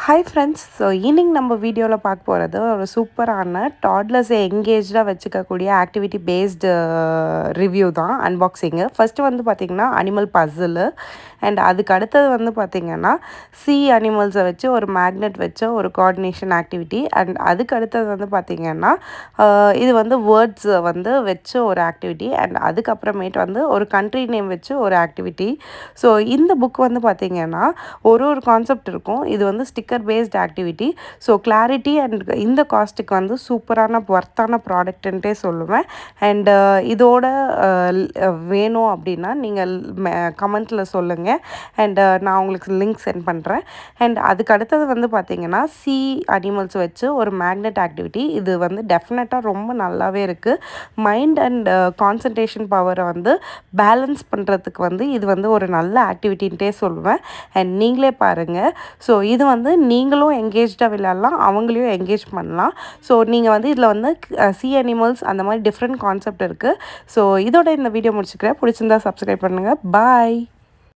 Hi friends. So evening நம்ம வீடியோவில் பார்க்க போகிறது ஒரு சூப்பரான டாட்லர்ஸை எங்கேஜாக வச்சுக்கக்கூடிய ஆக்டிவிட்டி பேஸ்டு ரிவ்யூ தான், அன்பாக்சிங்கு. ஃபஸ்ட்டு வந்து பார்த்திங்கன்னா அனிமல் பசிலு, அண்ட் அதுக்கு அடுத்தது வந்து பார்த்திங்கன்னா அனிமல்ஸை வச்சு ஒரு மேக்னெட் வச்ச ஒரு கோஆர்டினேஷன் ஆக்டிவிட்டி. அண்ட் அதுக்கு அடுத்தது வந்து பார்த்திங்கன்னா இது வந்து வேர்ட்ஸ் வந்து வச்ச ஒரு ஆக்டிவிட்டி. அண்ட் அதுக்கப்புறமேட்டு வந்து ஒரு கண்ட்ரி நேம் வச்சு ஒரு ஆக்டிவிட்டி. ஸோ இந்த புக் வந்து பார்த்திங்கன்னா ஒரு கான்செப்ட் இருக்கும். இது வந்து sticker paste activity. So clarity and இந்த காஸ்ட்டுக்கு வந்து சூப்பரான ஒர்த்தான ப்ராடக்ட்டுன்ட்டே சொல்லுவேன். அண்டு இதோட வேணும் அப்படின்னா நீங்கள் கமெண்ட்டில் சொல்லுங்கள். அண்டு நான் உங்களுக்கு லிங்க் சென்ட் பண்ணுறேன். அண்ட் அதுக்கு அடுத்தது வந்து பார்த்திங்கன்னா அனிமல்ஸ் வச்சு ஒரு மேக்னெட் ஆக்டிவிட்டி. இது வந்து டெஃபினட்டாக ரொம்ப நல்லாவே இருக்குது. மைண்ட் அண்ட் கான்சன்ட்ரேஷன் பவரை வந்து பேலன்ஸ் பண்ணுறதுக்கு வந்து இது வந்து ஒரு நல்ல ஆக்டிவிட்டின்ட்டே சொல்லுவேன். அண்ட் நீங்களே பாருங்கள். ஸோ இது வந்து நீங்களும் எங்கேஜாக விளையாடலாம், அவங்களையும் எங்கேஜ் பண்ணலாம். ஸோ நீங்கள் வந்து இதில் வந்து அனிமல்ஸ் அந்த மாதிரி டிஃப்ரெண்ட் கான்செப்ட் இருக்குது. ஸோ இதோட இந்த வீடியோ முடிச்சுக்கிறேன். பிடிச்சிருந்தா சப்ஸ்கிரைப் பண்ணுங்கள். பாய்.